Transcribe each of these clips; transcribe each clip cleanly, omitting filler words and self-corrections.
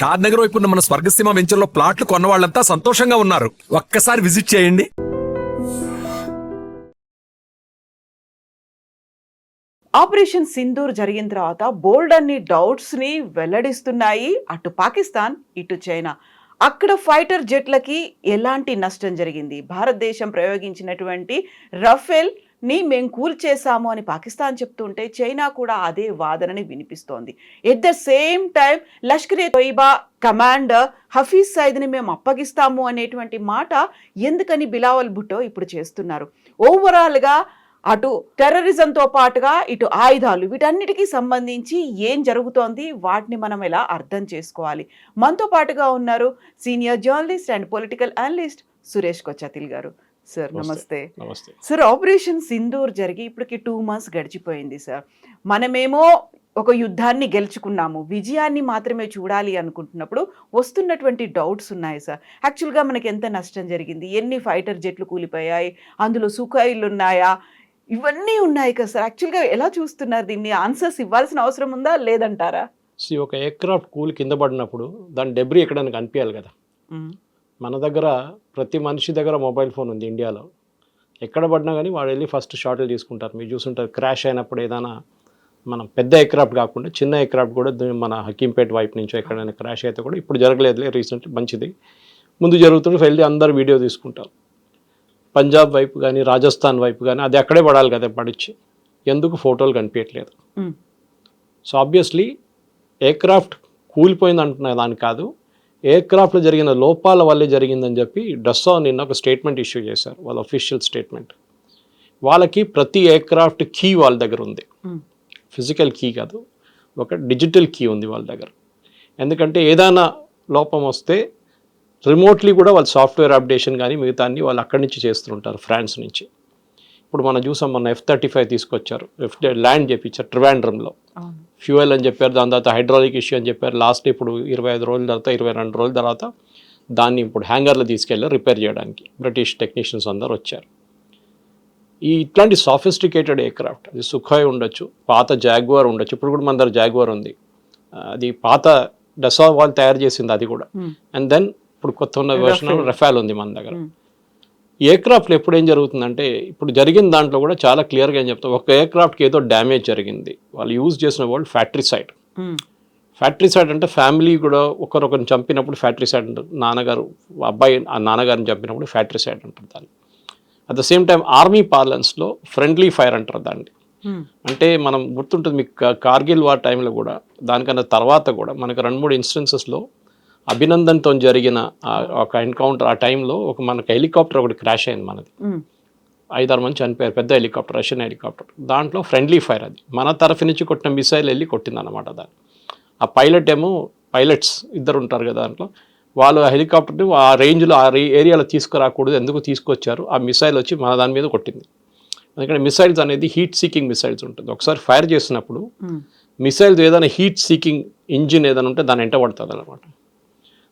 షాద్ నగర్ వైపు ఉన్న మన స్వర్గసీమ వెంచర్లో ప్లాట్లు కొన్న వాళ్ళంతా సంతోషంగా ఉన్నారు. ఒక్కసారి విజిట్ చేయండి. ఆపరేషన్ సింధూర్ జరిగిన తర్వాత బోల్డ్ అన్ని డౌట్స్ ని వెల్లడిస్తున్నాయి అటు పాకిస్తాన్ ఇటు చైనా. అక్కడ ఫైటర్ జెట్లకి ఎలాంటి నష్టం జరిగింది, భారతదేశం ప్రయోగించినటువంటి రఫేల్ ని మేము కూల్చేసాము అని పాకిస్తాన్ చెప్తుంటే చైనా కూడా అదే వాదనని వినిపిస్తోంది. At the same time Lashkar-e Taiba commander Hafiz సయీద్ని మేము అప్పగిస్తాము అనేటువంటి మాట ఎందుకని బిలావల్ భుట్టో ఇప్పుడు చేస్తున్నారు. ఓవరాల్గా అటు టెర్రరిజంతో పాటుగా ఇటు ఆయుధాలు వీటన్నిటికీ సంబంధించి ఏం జరుగుతోంది, వాటిని మనం ఎలా అర్థం చేసుకోవాలి. మనతో పాటుగా ఉన్నారు senior journalist and political analyst Suresh Kochattil గారు. సార్ నమస్తే. సార్, ఆపరేషన్ సింధూర్ జరిగి ఇప్పటికి 2 months గడిచిపోయింది సార్. మనమేమో ఒక యుద్ధాన్ని గెలుచుకున్నాము, విజయాన్ని మాత్రమే చూడాలి అనుకుంటున్నప్పుడు వస్తున్నటువంటి డౌట్స్ ఉన్నాయి సార్. యాక్చువల్గా మనకి ఎంత నష్టం జరిగింది, ఎన్ని ఫైటర్ జెట్లు కూలిపోయాయి, అందులో సుఖాయిలు ఉన్నాయా, ఇవన్నీ ఉన్నాయి కదా సార్. యాక్చువల్గా ఎలా చూస్తున్నారు దీన్ని, ఆన్సర్స్ ఇవ్వాల్సిన అవసరం ఉందా లేదంటారా? ఒక ఎయిర్క్రాఫ్ట్ కూలి కింద పడినప్పుడు దాని డెబ్రీ ఎక్కడానికి కనిపించాలి కదా. మన దగ్గర ప్రతి మనిషి దగ్గర మొబైల్ ఫోన్ ఉంది ఇండియాలో. ఎక్కడ పడినా కానీ వాడు వెళ్ళి ఫస్ట్ షాట్లు తీసుకుంటారు. మీరు చూసుంటారు, క్రాష్ అయినప్పుడు ఏదైనా మనం పెద్ద ఎయిర్క్రాఫ్ట్ కాకుండా చిన్న ఎయిర్క్రాఫ్ట్ కూడా మన హకీంపేట్ వైపు నుంచో ఎక్కడైనా క్రాష్ అయితే కూడా, ఇప్పుడు జరగలేదులే రీసెంట్లీ, మంచిది, ముందు జరుగుతుంటే వెళ్ళి అందరు వీడియో తీసుకుంటారు. పంజాబ్ వైపు కానీ రాజస్థాన్ వైపు కానీ అది అక్కడే పడాలి కదా, పడిచ్చి ఎందుకు ఫోటోలు కనిపించట్లేదు. సో ఆబ్వియస్లీ ఎయిర్క్రాఫ్ట్ కూలిపోయింది అంటున్న దాని కాదు, ఎయిర్క్రాఫ్ట్లో జరిగిన లోపాల వల్లే జరిగిందని చెప్పి డస్సా నిన్న ఒక స్టేట్మెంట్ ఇష్యూ చేశారు, వాళ్ళ అఫీషియల్ స్టేట్మెంట్. వాళ్ళకి ప్రతి ఎయిర్క్రాఫ్ట్ కీ వాళ్ళ దగ్గర ఉంది, ఫిజికల్ కీ కాదు, ఒక డిజిటల్ కీ ఉంది వాళ్ళ దగ్గర. ఎందుకంటే ఏదైనా లోపం వస్తే రిమోట్లీ కూడా వాళ్ళు సాఫ్ట్వేర్ అప్డేషన్ కానీ మిగతా అన్ని వాళ్ళు అక్కడి నుంచి చేస్తుంటారు, ఫ్రాన్స్ నుంచి. ఇప్పుడు మనం చూసాం, మన F-35 తీసుకొచ్చారు, ల్యాండ్ చేయించారు ట్రివాండ్రంలో, ఫ్యూయల్ అని చెప్పారు, దాని తర్వాత హైడ్రాలిక్ ఇష్యూ అని చెప్పారు. లాస్ట్ ఇప్పుడు 25 రోజుల తర్వాత 22 రోజుల తర్వాత దాన్ని ఇప్పుడు హ్యాంగర్లో తీసుకెళ్ళి రిపేర్ చేయడానికి బ్రిటిష్ టెక్నీషియన్స్ అందరు వచ్చారు. ఇట్లాంటి సాఫిస్టికేటెడ్ ఎయిర్క్రాఫ్ట్, అది సుఖాయ్ ఉండొచ్చు, పాత జాగ్వార్ ఉండొచ్చు, ఇప్పుడు కూడా మన దగ్గర జాగ్వార్ ఉంది, అది పాత డసా వాళ్ళు తయారు చేసింది అది కూడా. అండ్ దెన్ ఇప్పుడు కొత్త ఉన్న వెర్షన్ రఫాల్ ఉంది మన దగ్గర. ఎయిర్క్రాఫ్ట్లో ఎప్పుడు ఏం జరుగుతుందంటే, ఇప్పుడు జరిగిన దాంట్లో కూడా చాలా క్లియర్గా ఏం చెప్తాం, ఒక ఎయిర్క్రాఫ్ట్కి ఏదో డ్యామేజ్ జరిగింది, వాళ్ళు యూజ్ చేసిన వర్డ్ ఫ్యాక్టరీసైడ్. ఫ్యాక్టరీసైడ్ అంటే ఫ్యామిలీ కూడా ఒకరొకరిని చంపినప్పుడు ఫ్యాక్టరీసైడ్ అంటారు, నాన్నగారు అబ్బాయి ఆ నాన్నగారిని చంపినప్పుడు ఫ్యాక్టరీసైడ్ అంటారు దాన్ని. At the same time army పార్లెన్స్లో ఫ్రెండ్లీ ఫైర్ అంటారు దాన్ని. అంటే మనం గుర్తుంటుంది మీకు, కార్గిల్ వార్ టైంలో కూడా దానికన్నా తర్వాత కూడా మనకు 2-3 ఇన్స్టెన్సెస్లో అభినందన్తో జరిగిన ఒక ఎన్కౌంటర్, ఆ టైంలో మనకు హెలికాప్టర్ ఒకటి క్రాష్ అయింది మనది, 5-6 మంది చనిపోయారు, పెద్ద హెలికాప్టర్, రష్యన్ హెలికాప్టర్. దాంట్లో ఫ్రెండ్లీ ఫైర్, అది మన తరఫు నుంచి కొట్టిన మిసైల్ వెళ్ళి కొట్టింది అనమాట దాన్ని. ఆ పైలట్స్ ఇద్దరు ఉంటారు కదా దాంట్లో, వాళ్ళు ఆ హెలికాప్టర్ని ఆ రేంజ్లో ఆ ఏరియాలో తీసుకురాకూడదు, ఎందుకు తీసుకొచ్చారు, ఆ మిసైల్ వచ్చి మన దాని మీద కొట్టింది. ఎందుకంటే మిసైల్స్ అనేది హీట్ సీకింగ్ మిసైల్స్ ఉంటుంది, ఒకసారి ఫైర్ చేసినప్పుడు మిసైల్స్ ఏదైనా హీట్ సీకింగ్ ఇంజిన్ ఏదైనా ఉంటే దాన్ని ఎంట పడుతుంది అనమాట.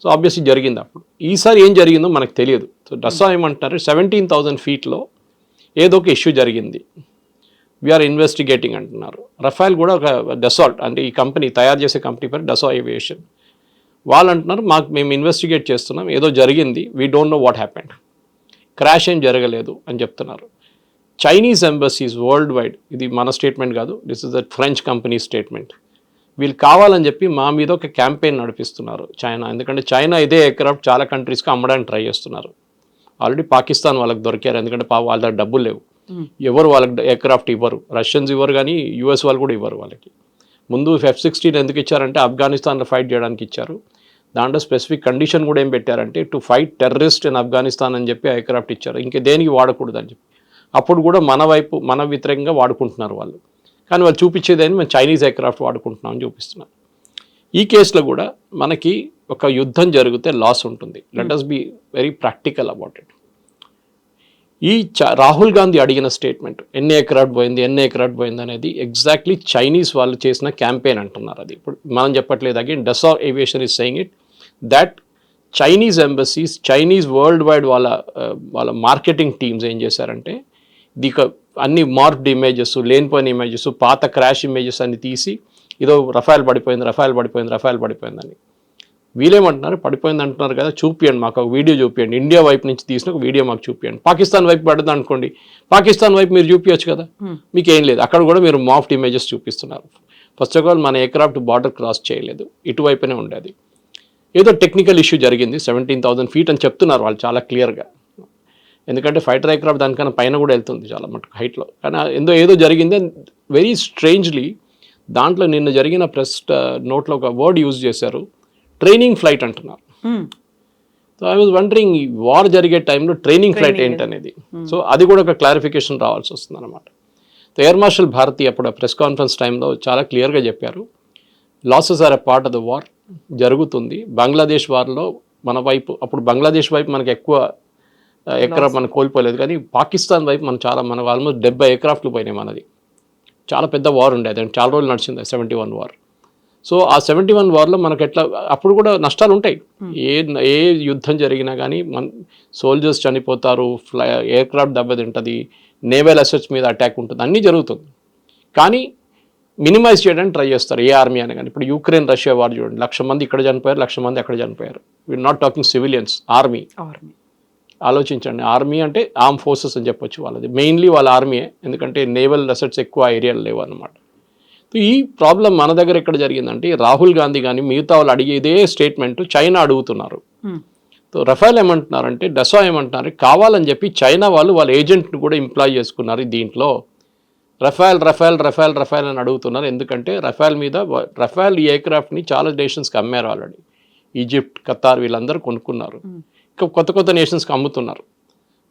సో ఆబ్వియస్లీ జరిగింది. అప్పుడు ఈసారి ఏం జరిగిందో మనకు తెలియదు. సో డస్సా ఏమంటున్నారు, 17,000 feetలో ఏదో ఒక ఇష్యూ జరిగింది, వీఆర్ ఇన్వెస్టిగేటింగ్ అంటున్నారు. రఫాల్ కూడా ఒక డసాల్ట్ అంటే ఈ కంపెనీ తయారు చేసే కంపెనీ పేరు డసా ఏవియేషన్. వాళ్ళు అంటున్నారు, మేము ఇన్వెస్టిగేట్ చేస్తున్నాం, ఏదో జరిగింది, we don't know what happened, crash ఏం జరగలేదు అని చెప్తున్నారు. చైనీస్ ఎంబసీస్ వరల్డ్ వైడ్, ఇది మన స్టేట్మెంట్ కాదు, this is the French company statement, వీళ్ళు కావాలని చెప్పి మా మీద ఒక క్యాంపెయిన్ నడిపిస్తున్నారు చైనా. ఎందుకంటే చైనా ఇదే ఎయిర్క్రాఫ్ట్ చాలా కంట్రీస్కి అమ్మడానికి ట్రై చేస్తున్నారు. ఆల్రెడీ పాకిస్తాన్ వాళ్ళకి దొరికారు, ఎందుకంటే వాళ్ళ దగ్గర డబ్బులు లేవు, ఎవరు వాళ్ళకి ఎయిర్క్రాఫ్ట్ ఇవ్వరు, రష్యన్స్ ఇవ్వరు, కానీ యూఎస్ వాళ్ళు కూడా ఇవ్వరు వాళ్ళకి. ముందు F-16 ఎందుకు ఇచ్చారంటే ఆఫ్ఘనిస్తాన్లో ఫైట్ చేయడానికి ఇచ్చారు. దాంట్లో స్పెసిఫిక్ కండిషన్ కూడా ఏం పెట్టారంటే, to fight terrorist in Afghanistan అని చెప్పి ఎయిర్క్రాఫ్ట్ ఇచ్చారు, ఇంకా దేనికి వాడకూడదు అని చెప్పి. అప్పుడు కూడా మన వ్యతిరేకంగా వాడుకుంటున్నారు వాళ్ళు, కానీ వాళ్ళు చూపించేదని మేము చైనీస్ ఎయిర్క్రాఫ్ట్ వాడుకుంటున్నామని చూపిస్తున్నారు. ఈ కేసులో కూడా మనకి ఒక యుద్ధం జరిగితే లాస్ ఉంటుంది. Let us be very practical about it. Rahul Gandhi అడిగిన స్టేట్మెంట్, ఎన్ని ఎయిర్క్రాఫ్ట్ పోయింది అనేది ఎగ్జాక్ట్లీ చైనీస్ వాళ్ళు చేసిన క్యాంపెయిన్ అంటున్నారు. అది ఇప్పుడు మనం చెప్పట్లేదు. Again డసా aviation is saying it, that Chinese embassies, Chinese world wide వాళ్ళ మార్కెటింగ్ టీమ్స్ ఏం చేశారంటే, అన్ని మార్క్డ్ ఇమేజెస్, లేనిపోయిన ఇమేజెస్, పాత క్రాష్ ఇమేజెస్ అన్ని తీసి, ఏదో రఫాల్ పడిపోయిందని వీళ్ళేమంటున్నారు పడిపోయింది అంటున్నారు కదా, చూపియండి మాకు ఒక వీడియో చూపియండి, ఇండియా వైపు నుంచి తీసిన ఒక వీడియో మాకు చూపియండి. పాకిస్తాన్ వైపు పడుతుంది అనుకోండి, పాకిస్తాన్ వైపు మీరు చూపించచ్చు కదా, మీకు ఏం లేదు. అక్కడ కూడా మీరు మాఫ్ట్ ఇమేజెస్ చూపిస్తున్నారు. ఫస్ట్ ఆఫ్ ఆల్ మన ఎయిర్క్రాఫ్ట్ బార్డర్ క్రాస్ చేయలేదు, ఇటువైపునే ఉండేది. ఏదో టెక్నికల్ ఇష్యూ జరిగింది, 17,000 feet అని చెప్తున్నారు వాళ్ళు చాలా క్లియర్గా. ఎందుకంటే ఫైటర్ ఎయిర్క్రాఫ్ట్ దానికన్నా పైన కూడా వెళ్తుంది చాలా మటుకు హైట్లో. కానీ ఏదో జరిగింది. వెరీ స్ట్రేంజ్లీ దాంట్లో నిన్న జరిగిన ప్రెస్ నోట్లో ఒక వర్డ్ యూజ్ చేశారు, ట్రైనింగ్ ఫ్లైట్ అంటున్నారు. So I was wondering war జరిగే టైంలో ట్రైనింగ్ ఫ్లైట్ ఏంటనేది. సో అది కూడా ఒక క్లారిఫికేషన్ రావాల్సి వస్తుంది అనమాట. ఎయిర్ మార్షల్ భారతి అప్పుడు ప్రెస్ కాన్ఫరెన్స్ టైంలో చాలా క్లియర్గా చెప్పారు, losses are a part of the war. జరుగుతుంది. బంగ్లాదేశ్ వార్లో మన వైపు, అప్పుడు బంగ్లాదేశ్ వైపు మనకు ఎక్కువ ఎయిర్క్రాఫ్ట్ మనం కోల్పోలేదు, కానీ పాకిస్తాన్ వైపు మనం ఆల్మోస్ట్ 70 ఎయిర్క్రాఫ్ట్లు పోయినాయి మనది. చాలా పెద్ద వార్ ఉండేది, చాలా రోజులు నడిచింది 71 వార్. సో ఆ 71 వార్లో మనకు ఎట్లా అప్పుడు కూడా నష్టాలు ఉంటాయి. ఏ యుద్ధం జరిగినా కానీ సోల్జర్స్ చనిపోతారు, ఎయిర్క్రాఫ్ట్ దెబ్బతింటుంది, నేవల్ అసెట్స్ మీద అటాక్ ఉంటుంది, అన్నీ జరుగుతుంది. కానీ మినిమైజ్ చేయడానికి ట్రై చేస్తారు ఏ ఆర్మీ అని. కానీ ఇప్పుడు యుక్రెయిన్ రష్యా వార్ చూడండి, 1,00,000 మంది ఇక్కడ చనిపోయారు, 1,00,000 మంది అక్కడ చనిపోయారు. We're not talking civilians, army. ఆలోచించండి, ఆర్మీ అంటే ఆర్మ్ ఫోర్సెస్ అని చెప్పొచ్చు వాళ్ళది. మెయిన్లీ వాళ్ళ ఆర్మీయే, ఎందుకంటే నేవల్ అసెట్స్ ఎక్కువ ఏరియాలు లేవు అన్నమాట. ఈ ప్రాబ్లం మన దగ్గర ఎక్కడ జరిగిందంటే, రాహుల్ గాంధీ కానీ మిగతా వాళ్ళు అడిగేదే స్టేట్మెంట్ చైనా అడుగుతున్నారు. సో రఫేల్ ఏమంటున్నారంటే, డసా ఏమంటున్నారు, కావాలని చెప్పి చైనా వాళ్ళ ఏజెంట్ని కూడా ఎంప్లాయ్ చేసుకున్నారు దీంట్లో. రఫేల్ అని అడుగుతున్నారు. ఎందుకంటే రఫేల్ ఈ ఎయిర్క్రాఫ్ట్ని చాలా నేషన్స్కి అమ్మారు ఆల్రెడీ. ఈజిప్ట్, ఖతార్ వీళ్ళందరూ కొనుక్కున్నారు. ఇంకా కొత్త నేషన్స్కి అమ్ముతున్నారు.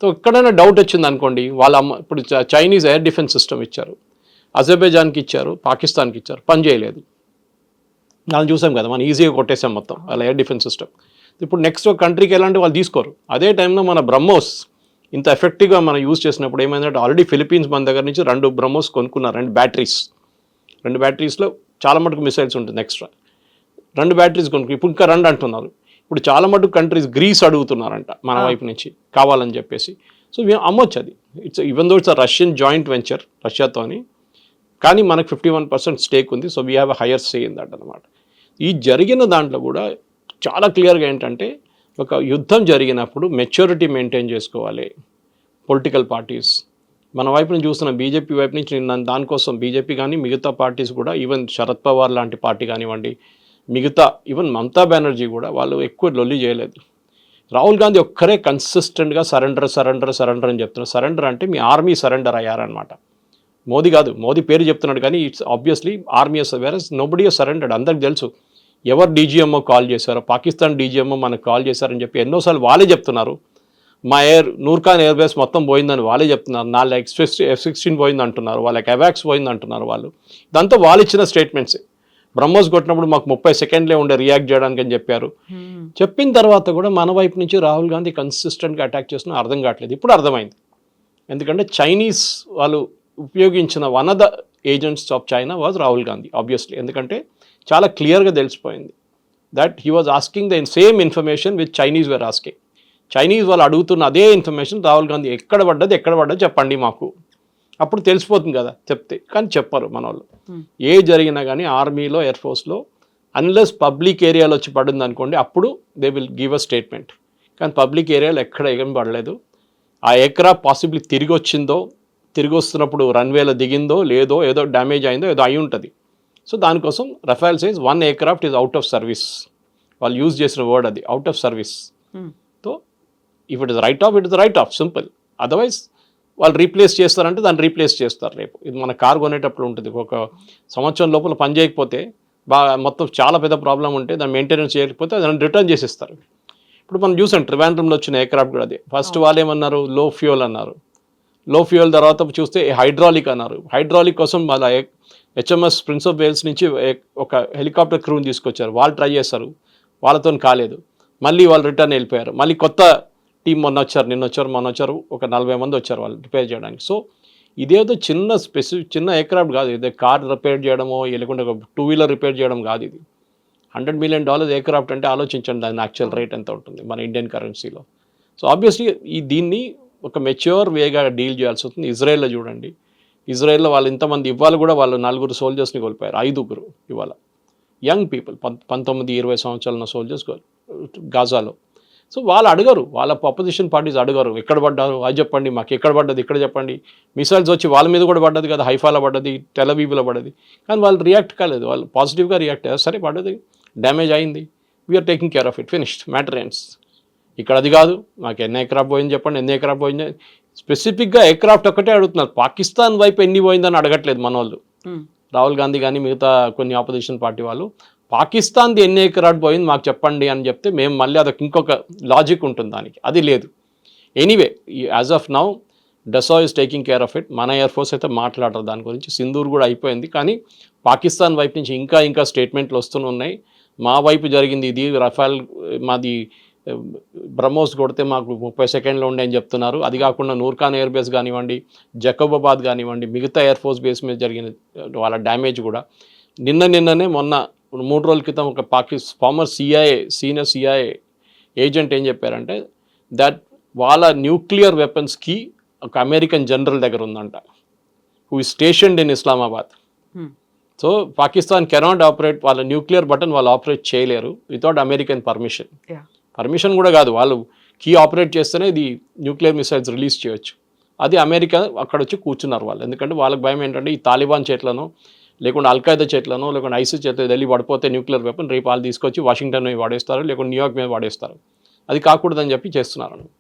సో ఎక్కడైనా డౌట్ వచ్చింది అనుకోండి, ఇప్పుడు చైనీస్ ఎయిర్ డిఫెన్స్ సిస్టమ్ ఇచ్చారు, అజర్బైజాన్కి ఇచ్చారు, పాకిస్తాన్కి ఇచ్చారు, పని చేయలేదు. మనం చూసాం కదా, మనం ఈజీగా కొట్టేసాం మొత్తం వాళ్ళ ఎయిర్ డిఫెన్స్ సిస్టమ్. ఇప్పుడు నెక్స్ట్ కంట్రీకి ఎలాంటి వాళ్ళు తీసుకోరు. అదే టైంలో మన బ్రహ్మోస్ ఇంత ఎఫెక్టివ్గా మనం యూజ్ చేసినప్పుడు ఏమైందంటే, ఆల్రెడీ ఫిలిపీన్స్ మన దగ్గర నుంచి 2 బ్రహ్మోస్ కొనుక్కున్నారు, 2 బ్యాటరీస్లో చాలా మటుకు మిసైల్స్ ఉంటుంది ఎక్స్ట్రా. 2 బ్యాటరీస్ కొనుక్కుని ఇప్పుడు ఇంకా 2 అంటున్నారు. ఇప్పుడు చాలా మటుకు కంట్రీస్ గ్రీస్ అడుగుతున్నారంట మన వైపు నుంచి కావాలని చెప్పేసి. సో మేము అమ్మొచ్చు అది. Even though it's Russian joint venture రష్యాతోని, కానీ మనకు 51% స్టేక్ ఉంది. So we have a higher say in that అనమాట. ఈ జరిగిన దాంట్లో కూడా చాలా క్లియర్గా ఏంటంటే, ఒక యుద్ధం జరిగినప్పుడు మెచ్యూరిటీ మెయింటైన్ చేసుకోవాలి పొలిటికల్ పార్టీస్. మన వైపు నుంచి చూస్తున్న బీజేపీ వైపు నుంచి దానికోసం బీజేపీ కానీ మిగతా పార్టీస్ కూడా, ఈవెన్ శరద్ పవార్ లాంటి పార్టీ కానివ్వండి, మిగతా ఈవెన్ మమతా బెనర్జీ కూడా వాళ్ళు ఎక్కువ లొల్లి చేయలేదు. రాహుల్ గాంధీ ఒక్కరే కన్సిస్టెంట్గా సరెండర్ అని చెప్తున్నారు. సరెండర్ అంటే మీ ఆర్మీ సరెండర్ అయ్యారనమాట. మోదీ కాదు, మోదీ పేరు చెప్తున్నాడు కానీ it's obviously army versus nobody surrendered. అందరికి తెలుసు ఎవరు డీజీఎంఓ కాల్ చేశారో, పాకిస్తాన్ డీజీఎంఓ మనకు కాల్ చేశారని చెప్పి ఎన్నోసార్లు వాళ్ళే చెప్తున్నారు. మా నూర్ఖాన్ ఎయిర్ బేస్ మొత్తం పోయిందని వాళ్ళే చెప్తున్నారు. 4 F-16 పోయింది అంటున్నారు, వాళ్ళకి అవాక్స్ పోయింది అంటున్నారు వాళ్ళు. ఇదంతా వాళ్ళు ఇచ్చిన స్టేట్మెంట్సే. బ్రహ్మోస్ కొట్టినప్పుడు మాకు 30 సెకండ్లే ఉండే రియాక్ట్ చేయడానికి అని చెప్పారు. చెప్పిన తర్వాత కూడా మన వైపు నుంచి రాహుల్ గాంధీ కన్సిస్టెంట్గా అటాక్ చేస్తున్నా అర్థం కావట్లేదు. ఇప్పుడు అర్థమైంది. ఎందుకంటే చైనీస్ వాళ్ళు ఉపయోగించిన one of the agents of China was Rahul Gandhi obviously. ఎందుకంటే చాలా క్లియర్గా తెలిసిపోయింది that he was asking the same information with Chinese were asking. Chinese వాళ్ళు అడుగుతున్న అదే ఇన్ఫర్మేషన్ రాహుల్ గాంధీ ఎక్కడ పడ్డది చెప్పండి మాకు, అప్పుడు తెలిసిపోతుంది కదా చెప్తే. కానీ చెప్పరు మన వాళ్ళు. ఏ జరిగినా కానీ ఆర్మీలో, ఎయిర్ ఫోర్స్లో అన్లెస్ పబ్లిక్ ఏరియాలో వచ్చి పడింది అనుకోండి, అప్పుడు they will give a statement. కానీ పబ్లిక్ ఏరియాలో ఎక్కడ ఏం పడలేదు. ఆ ఎయిర్క్రాఫ్ట్ పాసిబ్లీ తిరిగి వస్తున్నప్పుడు రన్వేలో దిగిందో లేదో, ఏదో డ్యామేజ్ అయిందో ఏదో అయి ఉంటుంది. సో దానికోసం Rafale says 1 aircraft is out of service. వాళ్ళు యూజ్ చేసిన వర్డ్ అది, out of service. So if it is right of simple. Otherwise వాళ్ళు రీప్లేస్ చేస్తారంటే దాన్ని రీప్లేస్ చేస్తారు రేపు. ఇది మన కారు కొనేటప్పుడు ఉంటుంది, ఒక సంవత్సరం లోపల పని చేయకపోతే మొత్తం చాలా పెద్ద ప్రాబ్లం ఉంటే దాన్ని మెయింటెనెన్స్ చేయకపోతే దాన్ని రిటర్న్ చేసిస్తారు. ఇప్పుడు మనం చూసాం ట్రివాండ్రంలో వచ్చిన ఎయిర్క్రాఫ్ట్ కూడా అదే. ఫస్ట్ వాళ్ళు ఏమన్నారు, లో ఫ్యూయల్ అన్నారు. లో ఫ్యూయల్ తర్వాత చూస్తే హైడ్రాలిక్ అన్నారు. హైడ్రాలిక్ కోసం వాళ్ళ HMS ప్రిన్స్ ఆఫ్ వేల్స్ నుంచి ఒక హెలికాప్టర్ క్రూని తీసుకొచ్చారు. వాళ్ళు ట్రై చేస్తారు, వాళ్ళతో కాలేదు. మళ్ళీ వాళ్ళు రిటర్న్ వెళ్ళిపోయారు. మళ్ళీ కొత్త టీం మొన్న వచ్చారు, ఒక 40 మంది వచ్చారు వాళ్ళు రిపేర్ చేయడానికి. సో ఇదేదో చిన్న ఎయిర్క్రాఫ్ట్ కాదు. ఇదే కార్ రిపేర్ చేయడమో లేకుంటే ఒక 2-wheeler రిపేర్ చేయడం కాదు. ఇది $100 million ఎయిర్క్రాఫ్ట్ అంటే ఆలోచించండి దాని యాక్చువల్ రేట్ ఎంత ఉంటుంది మన ఇండియన్ కరెన్సీలో. సో ఆబ్వియస్లీ దీన్ని ఒక మెచ్యూర్ వేగా డీల్ చేయాల్సి వస్తుంది. ఇజ్రాయెల్లో చూడండి, ఇజ్రాయెల్లో వాళ్ళు ఇంతమంది ఇవాళ కూడా వాళ్ళు 4 సోల్జర్స్ని కోల్పోయారు, 5 ఇవాళ. యంగ్ పీపుల్ 19-20 సంవత్సరాల ఉన్న సోల్జర్స్ గాజాలో. సో వాళ్ళు అడగరు, వాళ్ళ అపోజిషన్ పార్టీస్ అడగరు ఎక్కడ పడ్డారు అది చెప్పండి, మాకు ఎక్కడ పడ్డది ఇక్కడ చెప్పండి. మిసైల్స్ వచ్చి వాళ్ళ మీద కూడా పడ్డది కదా, హైఫాలో పడ్డది, టెలవీవ్లో పడ్డది, కానీ వాళ్ళు రియాక్ట్ కాలేదు. వాళ్ళు పాజిటివ్గా రియాక్ట్ అయ్యారు, సరే పడ్డది, డ్యామేజ్ అయింది, we're taking care of it, finished, matter ends. ఇక్కడ అది కాదు, మాకు ఎన్ని ఎయిర్క్రాఫ్ట్ పోయింది చెప్పండి, ఎన్ని ఎయిర్క్రాఫ్ట్ పోయింది, స్పెసిఫిక్గా ఎయిర్క్రాఫ్ట్ ఒక్కటే అడుగుతున్నారు. పాకిస్తాన్ వైపు ఎన్ని పోయిందని అడగట్లేదు మన వాళ్ళు. రాహుల్ గాంధీ కానీ మిగతా కొన్ని ఆపోజిషన్ పార్టీ వాళ్ళు పాకిస్తాన్ది ఎన్ని ఎయిర్క్రాఫ్ట్ పోయింది మాకు చెప్పండి అని చెప్తే మేము మళ్ళీ అదొక ఇంకొక లాజిక్ ఉంటుంది దానికి, అది లేదు. Anyway as of now డసా is taking care of it. మన ఎయిర్ ఫోర్స్ అయితే మాట్లాడరు దాని గురించి. సింధూర్ కూడా అయిపోయింది, కానీ పాకిస్తాన్ వైపు నుంచి ఇంకా స్టేట్మెంట్లు వస్తూనే ఉన్నాయి. మా వైపు జరిగింది ఇది, రఫాల్ మాది బ్రహ్మోస్ కొడితే మాకు 30 సెకండ్లో ఉండే అని చెప్తున్నారు. అది కాకుండా నూర్ఖాన్ ఎయిర్ బేస్ కానివ్వండి, జకోబాబాద్ కానివ్వండి, మిగతా ఎయిర్ ఫోర్స్ బేస్ మీద జరిగిన వాళ్ళ డ్యామేజ్ కూడా మొన్న 3 రోజుల క్రితం ఒక ఫార్మర్ సీనియర్ సిఐఏ ఏజెంట్ ఏం చెప్పారంటే దట్ వాళ్ళ న్యూక్లియర్ వెపన్స్కి ఒక అమెరికన్ జనరల్ దగ్గర ఉందంట, who is స్టేషన్డ్ in Islamabad. So Pakistan cannot operate, వాళ్ళ న్యూక్లియర్ బటన్ వాళ్ళు ఆపరేట్ చేయలేరు వితౌట్ అమెరికన్ పర్మిషన్ కూడా కాదు, వాళ్ళు కీ ఆపరేట్ చేస్తేనే ఇది న్యూక్లియర్ మిసైల్స్ రిలీజ్ చేయొచ్చు. అది అమెరికా అక్కడ వచ్చి కూర్చున్నారు వాళ్ళు. ఎందుకంటే వాళ్ళకి భయం ఏంటంటే ఈ తాలిబాన్ చేతులను, లేకుంటే అల్ఖైదా చేతులను, లేకుంటే ఐసిస్ చేతులు ఢిల్లీ పడిపోతే న్యూక్లియర్ వెపన్ రేపు వాళ్ళు తీసుకొచ్చి వాషింగ్టన్ మీద వాడేస్తారు, లేకుంటే న్యూయార్క్ మీద వాడేస్తారు. అది కాకూడదని చెప్పి చేస్తున్నారు.